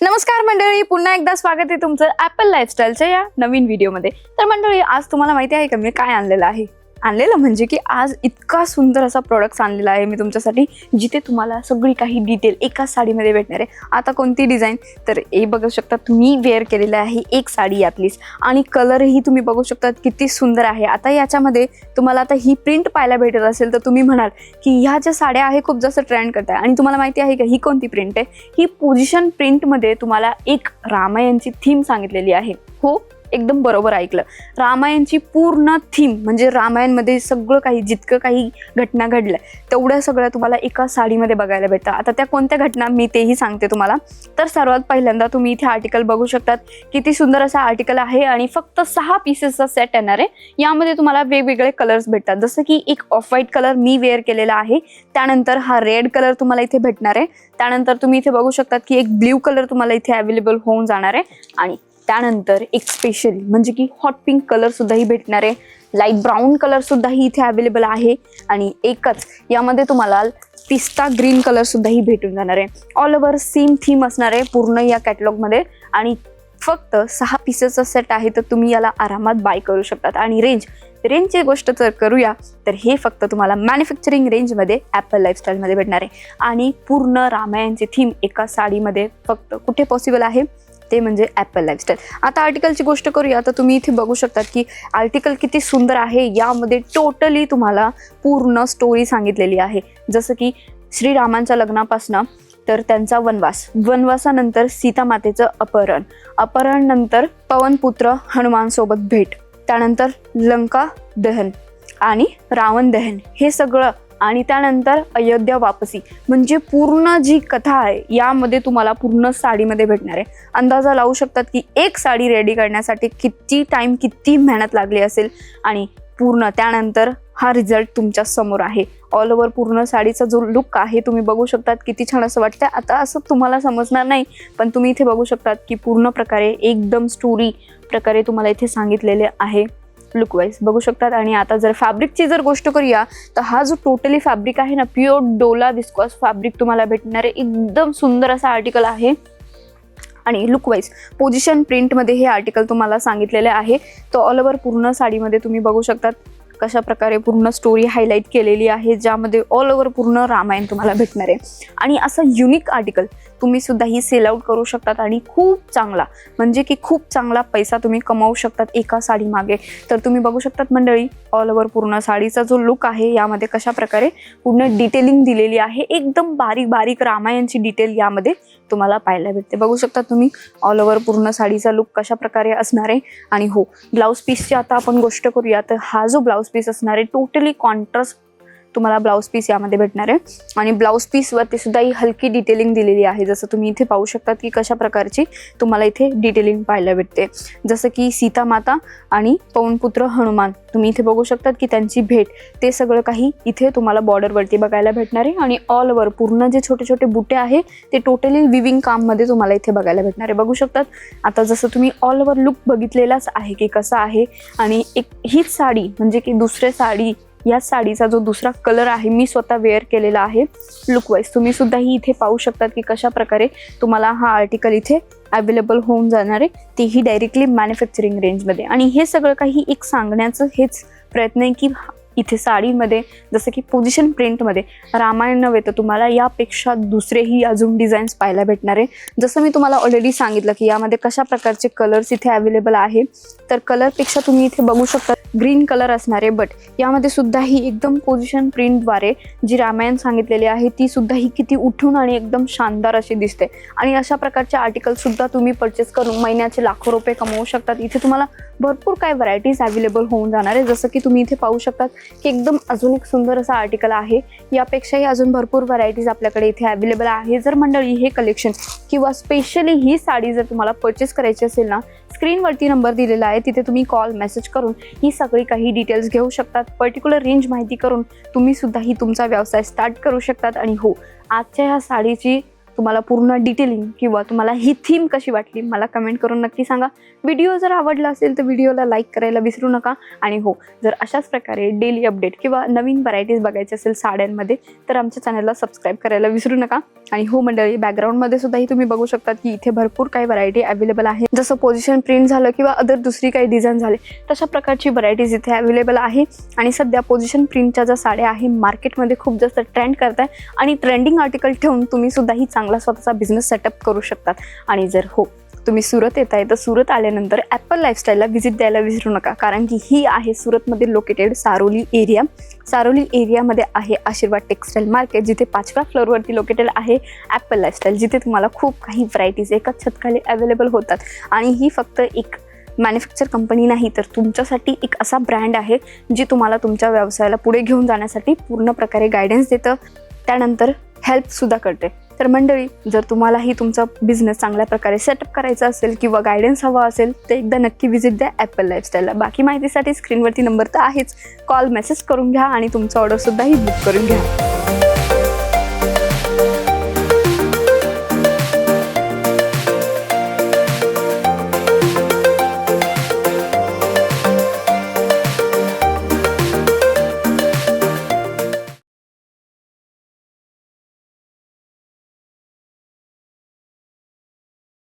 नमस्कार मंडळी, पुन्हा एकदा स्वागत आहे तुमचं ॲपल लाईफस्टाईलच्या या नवीन व्हिडिओमध्ये। तर मंडळी, आज तुम्हाला माहिती आहे का मी काय आणलेलं आहे? आणलेलं म्हणजे की आज इतका सुंदर असा प्रोडक्ट आणलेला आहे मी तुमच्यासाठी, जिथे तुम्हाला सगळी काही डिटेल एका साडीमध्ये भेटणार आहे। आता कोणती डिझाईन, तर हे बघू शकता तुम्ही वेअर केलेलं आहे एक साडी यातलीच, आणि कलरही तुम्ही बघू शकता किती सुंदर आहे। आता याच्यामध्ये तुम्हाला आता ही प्रिंट पाहायला भेटत असेल तर तुम्ही म्हणाल की ह्या ज्या साड्या आहे खूप जास्त ट्रेंड करत आहे, आणि तुम्हाला माहिती आहे का ही कोणती प्रिंट आहे? ही पोझिशन प्रिंटमध्ये तुम्हाला एक रामायणची थीम सांगितलेली आहे। हो, एकदम बरोबर ऐकलं, रामायणची पूर्ण थीम, म्हणजे रामायणमध्ये सगळं काही जितकं काही घटना घडल्या तेवढ्या सगळ्या तुम्हाला एका साडीमध्ये बघायला भेटतं। आता त्या कोणत्या घटना मी तेही सांगते तुम्हाला। तर सर्वात पहिल्यांदा तुम्ही इथे आर्टिकल बघू शकतात, किती सुंदर असा आर्टिकल आहे, आणि फक्त 6 पीसेसचा सेट येणार आहे। यामध्ये तुम्हाला वेगवेगळे कलर्स भेटतात, जसं की एक ऑफ व्हाईट कलर मी वेअर केलेला आहे, त्यानंतर हा रेड कलर तुम्हाला इथे भेटणार आहे, त्यानंतर तुम्ही इथे बघू शकतात की एक ब्ल्यू कलर तुम्हाला इथे अवेलेबल होऊन जाणार आहे, आणि त्यानंतर एक स्पेशली म्हणजे की हॉट पिंक कलर सुद्धा ही भेटणार आहे, लाईट ब्राऊन कलर सुद्धा ही इथे अवेलेबल आहे, आणि एकच यामध्ये तुम्हाला पिस्ता ग्रीन कलर सुद्धा ही भेटून जाणार आहे। ऑल ओव्हर सेम थीम असणार आहे पूर्ण या कॅटलॉगमध्ये, आणि फक्त 6 पीसेसचा सेट आहे, तर तुम्ही याला आरामात बाय करू शकतात। आणि रेंजची गोष्ट जर करूया तर हे फक्त तुम्हाला मॅन्युफॅक्चरिंग रेंजमध्ये ॲपल लाईफस्टाईलमध्ये भेटणार आहे, आणि पूर्ण रामायणची थीम एका साडीमध्ये फक्त कुठे पॉसिबल आहे ते म्हणजे ॲपल लाईफस्टाईल। आता आर्टिकलची गोष्ट करूया तर तुम्ही इथे बघू शकतात की आर्टिकल किती सुंदर आहे। यामध्ये टोटली तुम्हाला पूर्ण स्टोरी सांगितलेली आहे, जसं की श्रीरामांच्या लग्नापासनं तर त्यांचा वनवासानंतर सीता मातेचं अपहरण नंतर पवनपुत्र हनुमान सोबत भेट, त्यानंतर लंका दहन आणि रावण दहन हे सगळं, आणि त्यानंतर अयोध्या वापसी, म्हणजे पूर्ण जी कथा आहे यामध्ये तुम्हाला पूर्ण साडीमध्ये भेटणार आहे। अंदाजा लावू शकतात की एक साडी रेडी करण्यासाठी किती टाइम, किती मेहनत लागली असेल, आणि पूर्ण त्यानंतर हा रिझल्ट तुमच्या समोर आहे। ऑल ओव्हर पूर्ण साडीचा जो लुक आहे तुम्ही बघू शकतात, किती छान असं वाटतं। आता असं तुम्हाला समजणार नाही, पण तुम्ही इथे बघू शकतात की पूर्ण प्रकारे एकदम स्टोरी प्रकारे तुम्हाला इथे सांगितलेले आहे, लुक वाईज बघू शकतात। आणि आता जर फॅब्रिकची जर गोष्ट करूया तर हा जो टोटली फॅब्रिक आहे ना, प्युअर डोला विस्कॉस फॅब्रिक तुम्हाला भेटणार आहे। एकदम सुंदर असा आर्टिकल आहे, आणि लुक वाईज पोझिशन प्रिंटमध्ये हे आर्टिकल तुम्हाला सांगितलेले आहे। तो ऑल ओव्हर पूर्ण साडीमध्ये तुम्ही बघू शकतात कशा प्रकारे पूर्ण स्टोरी हायलाईट केलेली आहे, ज्यामध्ये ऑल ओव्हर पूर्ण रामायण तुम्हाला भेटणार आहे। आणि असं युनिक आर्टिकल तुम्ही सुद्धा ही सेल आउट करू शकतात, आणि खूप चांगला म्हणजे की खूप चांगला पैसा तुम्ही कमावू शकतात एका साडी मागे। तर तुम्ही बघू शकतात मंडळी, ऑल ओव्हर पूर्ण साडीचा जो लुक आहे यामध्ये कशा प्रकारे पूर्ण डिटेलिंग दिलेली आहे, एकदम बारीक बारीक रामायणची डिटेल यामध्ये तुम्हाला पाहायला भेटते। बघू शकता तुम्ही ऑल ओव्हर पूर्ण साडीचा लुक कशा प्रकारे असणार आहे। आणि हो, ब्लाऊज पीसची आता आपण गोष्ट करूया तर हा जो ब्लाऊज पीस असणार आहे टोटली कॉन्ट्रास्ट तुम्हाला ब्लाऊज पीस यामध्ये भेटणार आहे, आणि ब्लाऊज पीसवरती सुद्धा ही हलकी डिटेलिंग दिलेली आहे, जसं तुम्ही इथे पाहू शकतात की कशा प्रकारची तुम्हाला इथे डिटेलिंग पाहायला भेटते, जसं की सीता माता आणि पवनपुत्र हनुमान तुम्ही इथे बघू शकतात की त्यांची भेट, ते सगळं काही इथे तुम्हाला बॉर्डरवरती बघायला भेटणार आहे। आणि ऑल ओव्हर पूर्ण जे छोटे छोटे बुटे आहे ते टोटली विविंग काममध्ये तुम्हाला इथे बघायला भेटणार आहे, बघू शकतात। आता जसं तुम्ही ऑल ओव्हर लुक बघितलेलाच आहे की कसा आहे, आणि एक हीच साडी म्हणजे की दुसरी साडी, या साडीचा जो दुसरा कलर आहे मी स्वतः वेअर केलेला आहे। लुक वाईज तुम्ही सुद्धा ही इथे पाहू शकतात की कशा प्रकारे तुम्हाला हा आर्टिकल इथे अवेलेबल होऊन जाणार आहे, तेही डायरेक्टली मॅन्युफॅक्चरिंग रेंजमध्ये। आणि हे सगळं काही एक सांगण्याचं हेच प्रयत्न आहे की इथे साडीमध्ये जसं की पोझिशन प्रिंटमध्ये रामायण नव्हे तर तुम्हाला यापेक्षा दुसरेही अजून डिझाईन्स पाहायला भेटणार आहे। जसं मी तुम्हाला ऑलरेडी सांगितलं की यामध्ये कशा प्रकारचे कलर्स इथे अवेलेबल आहे, तर कलरपेक्षा तुम्ही इथे बघू शकता ग्रीन कलर असणार आहे, बट यामध्ये सुद्धा ही एकदम पोझिशन प्रिंटद्वारे जी रामायण सांगितलेली आहे ती सुद्धा ही किती उठून आणि एकदम शानदार अशी दिसते। आणि अशा प्रकारचे आर्टिकल सुद्धा तुम्ही परचेस करून महिन्याचे लाखो रुपये कमवू शकतात। इथे तुम्हाला भरपूर काही व्हरायटीज अवेलेबल होऊन जाणार आहे, जसं की तुम्ही इथे पाहू शकतात की एकदम अजून एक सुंदर असा आर्टिकल आहे। यापेक्षाही अजून भरपूर व्हरायटीज आपल्याकडे इथे अवेलेबल आहे। जर मंडळी हे कलेक्शन किंवा स्पेशली ही साडी जर तुम्हाला परचेस करायची असेल ना, स्क्रीनवरती नंबर दिलेला आहे, तिथे तुम्ही कॉल मेसेज करून ही सगळी काही डिटेल्स घेऊ शकतात। पर्टिक्युलर रेंज माहिती करून तुम्ही सुद्धा ही तुमचा व्यवसाय स्टार्ट करू शकतात। आणि हो, आजच्या ह्या साडीची तुम्हाला पूर्ण डिटेलिंग किंवा तुम्हाला ही थीम कशी वाटली मला कमेंट करून नक्की सांगा. व्हिडिओ जर आवडला असेल तर व्हिडिओला लाईक करायला विसरू नका. आणि हो, जर अशाच प्रकारे डेली अपडेट किंवा नवीन व्हरायटीज बघायचे असेल साड्यांमध्ये तर आमच्या चॅनलला सबस्क्राईब करायला विसरू नका. आणि हो मंडळी, बॅकग्राऊंडमध्ये सुद्धाही तुम्ही बघू शकतात की इथे भरपूर काही व्हरायटी अवेलेबल आहे. जसं पोझिशन प्रिंट झालं किंवा अदर दुसरी काही डिझाईन झाले तशा प्रकारची व्हरायटीज इथे अवेलेबल आहे. आणि सध्या पोझिशन प्रिंटच्या ज्या साड्या आहे मार्केटमध्ये खूप जास्त ट्रेंड करत आहे आणि ट्रेंडिंग आर्टिकल ठेवून तुम्ही सुद्धाही चांगला स्वतःचा बिझनेस सेटअप करू शकतात. आणि जर हो तुम्ही सुरत येत आहे तर सुरत आल्यानंतर ॲपल लाईफस्टाईलला व्हिजिट द्यायला विसरू नका, कारण की ही आहे सुरतमध्ये लोकेटेड सारोली एरिया. सारोली एरियामध्ये आहे आशीर्वाद टेक्सटाईल मार्केट, जिथे 5व्या फ्लोअरवरती लोकेटेड आहे ॲपल लाईफस्टाईल, जिथे तुम्हाला खूप काही व्हरायटीज एकाच छतखाली अवेलेबल होतात. आणि ही फक्त एक मॅन्युफॅक्चर कंपनी नाही तर तुमच्यासाठी एक असा ब्रँड आहे जी तुम्हाला तुमच्या व्यवसायाला पुढे घेऊन जाण्यासाठी पूर्ण प्रकारे गायडन्स देतं, त्यानंतर हेल्पसुद्धा करते. तर मंडळी, जर तुम्हालाही तुमचा बिझनेस चांगल्या प्रकारे सेटअप करायचा असेल किंवा गायडन्स हवा असेल तर एकदा नक्की व्हिजिट द्या ॲपल लाईफस्टाईलला. बाकी माहितीसाठी स्क्रीनवरती नंबर तर आहेच, कॉल मेसेज करून घ्या आणि तुमचा ऑर्डरसुद्धाही बुक करून घ्या.